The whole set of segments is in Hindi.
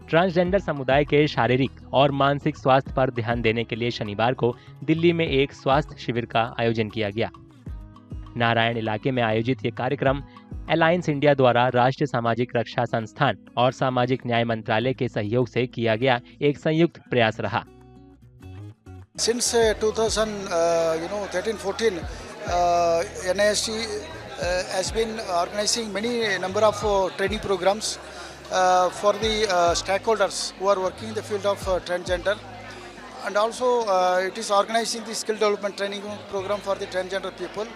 ट्रांसजेंडर समुदाय के शारीरिक और मानसिक स्वास्थ्य पर ध्यान देने के लिए शनिवार को दिल्ली में एक स्वास्थ्य शिविर का आयोजन किया गया। नारायण इलाके में आयोजित ये कार्यक्रम अलायंस इंडिया द्वारा राष्ट्रीय सामाजिक रक्षा संस्थान और सामाजिक न्याय मंत्रालय के सहयोग से किया गया एक संयुक्त प्रयास रहा। Since 2013-14, NIST has been organizing many number of training programs for the stakeholders who are working in the field of transgender, and also it is organizing the skill development training program for the transgender people.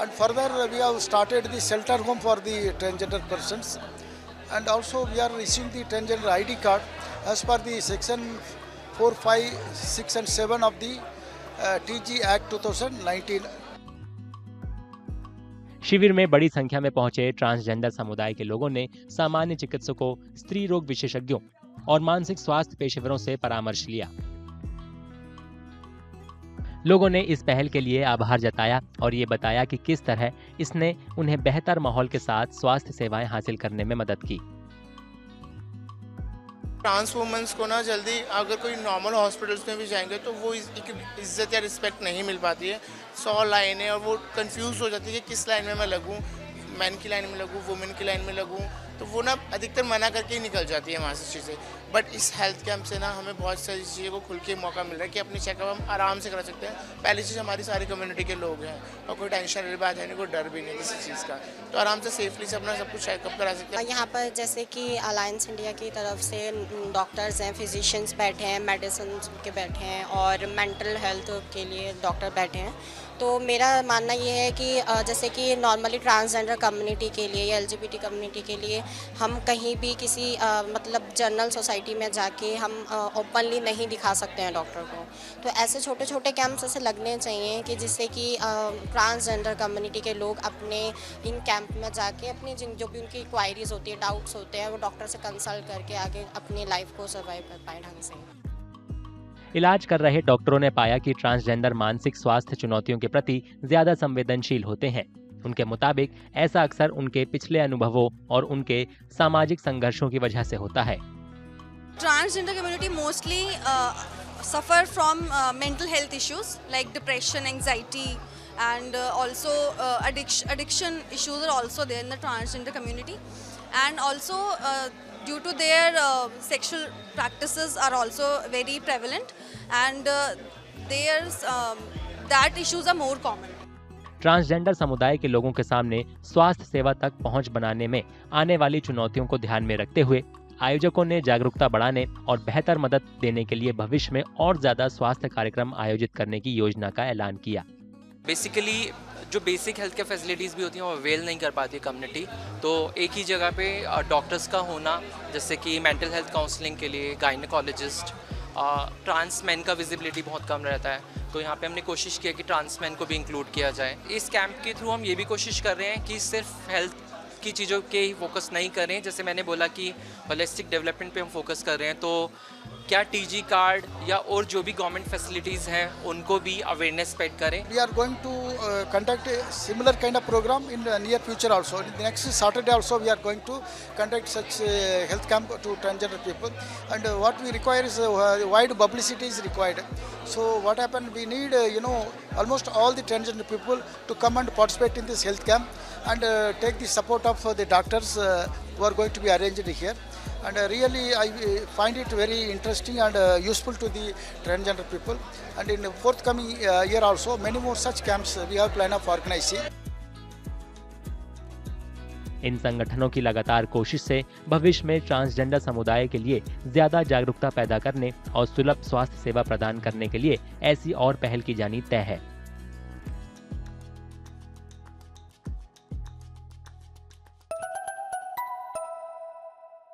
And further, we have started the shelter home for the transgender persons, and also we are issuing the transgender ID card as per the section 4, 5, 6 and 7 of the TG Act 2019. शिविर में बड़ी संख्या में पहुंचे ट्रांसजेंडर समुदाय के लोगों ने सामान्य चिकित्सकों, स्त्री रोग विशेषज्ञों और मानसिक स्वास्थ्य पेशेवरों से परामर्श लिया। लोगों ने इस पहल के लिए आभार जताया और ये बताया कि किस तरह इसने उन्हें बेहतर माहौल के साथ स्वास्थ्य सेवाएं हासिल करने में मदद की। ट्रांस वुमेन्स को ना जल्दी अगर कोई नॉर्मल हॉस्पिटल्स में भी जाएंगे तो वो इज्जत या रिस्पेक्ट नहीं मिल पाती है। 100 लाइनें और वो कंफ्यूज हो जाती है कि किस लाइन में मैं लगूं, मैन की लाइन में लगूं, वुमेन की लाइन में लगूं, तो वो ना अधिकतर मना करके ही निकल जाती है वहाँ से चीज़ें। बट इस हेल्थ कैंप से ना हमें बहुत सारी चीज़ों को खुल के मौका मिल रहा है कि अपनी चेकअप हम आराम से करा सकते हैं। पहली चीज़ हमारी सारी कम्युनिटी के लोग हैं और कोई टेंशन वाली बात है नहीं, कोई डर भी नहीं किसी चीज़ का, तो आराम से सेफली से अपना सब कुछ चेकअप करा सकते हैं। यहाँ पर जैसे कि अलायंस इंडिया की तरफ से डॉक्टर्स हैं, फिजिशियंस बैठे हैं, मेडिसिन के बैठे हैं और मेंटल हेल्थ के लिए डॉक्टर बैठे हैं। तो मेरा मानना ये है कि जैसे कि नॉर्मली ट्रांसजेंडर कम्युनिटी के लिए या LGBT कम्युनिटी के लिए हम कहीं भी किसी मतलब जनरल सोसाइटी में जाके हम ओपनली नहीं दिखा सकते हैं डॉक्टर को। तो ऐसे छोटे छोटे कैंप्स ऐसे लगने चाहिए कि जिससे कि ट्रांसजेंडर कम्युनिटी के लोग अपने इन कैंप में जाके अपनी जो भी उनकी क्वायरीज होती है, डाउट्स होते हैं, वो डॉक्टर से कंसल्ट करके आगे अपनी लाइफ को सर्वाइव कर पाए ढंग से। इलाज कर रहे डॉक्टरों ने पाया कि ट्रांसजेंडर मानसिक स्वास्थ्य चुनौतियों के प्रति ज्यादा संवेदनशील होते हैं। उनके मुताबिक ऐसा अक्सर उनके पिछले अनुभवों और उनके सामाजिक संघर्षों की वजह से होता है। Transgender community mostly suffer from mental health issues like depression, anxiety and also addiction issues are also there in the transgender community, and also due to their sexual practices are also very prevalent, and that issues are more common. Transgender समुदाय के लोगों के सामने स्वास्थ्य सेवा तक पहुंच बनाने में आने वाली चुनौतियों को ध्यान में रखते हुए आयोजकों ने जागरूकता बढ़ाने और बेहतर मदद देने के लिए भविष्य में और ज्यादा स्वास्थ्य कार्यक्रम आयोजित करने की योजना का ऐलान किया। बेसिकली जो बेसिक हेल्थ केयर फैसिलिटीज़ भी होती हैं वो अवेल नहीं कर पाती कम्युनिटी, तो एक ही जगह पे डॉक्टर्स का होना, जैसे कि मेंटल हेल्थ काउंसलिंग के लिए गायनेकोलॉजिस्ट, ट्रांस मैन का विजिबिलिटी बहुत कम रहता है, तो यहाँ पे हमने कोशिश किया कि ट्रांस मैन को भी इंक्लूड किया जाए। इस कैंप के थ्रू हम ये भी कोशिश कर रहे हैं कि सिर्फ हेल्थ की चीज़ों के ही फोकस नहीं करें, जैसे मैंने बोला कि होलिस्टिक डेवलपमेंट पे हम फोकस कर रहे हैं, तो क्या TG कार्ड या और जो भी गवर्नमेंट फैसिलिटीज़ हैं उनको भी अवेयरनेस स्प्रेड करें। We are going to conduct a similar kind of program in the near future also. In the next Saturday also we are going to conduct such a health camp to transgender people, and what we require is wide publicity is required. So what happened, we need almost all the transgender people to come and participate in this health camp and take the support of the doctors who are going to be arranged here. And really I find it very interesting and useful to the transgender people, and in the forthcoming year also many more such camps we have plan of organizing. इन संगठनों की लगातार कोशिश से भविष्य में ट्रांसजेंडर समुदाय के लिए ज्यादा जागरूकता पैदा करने और सुलभ स्वास्थ्य सेवा प्रदान करने के लिए ऐसी और पहल की जानी तय है।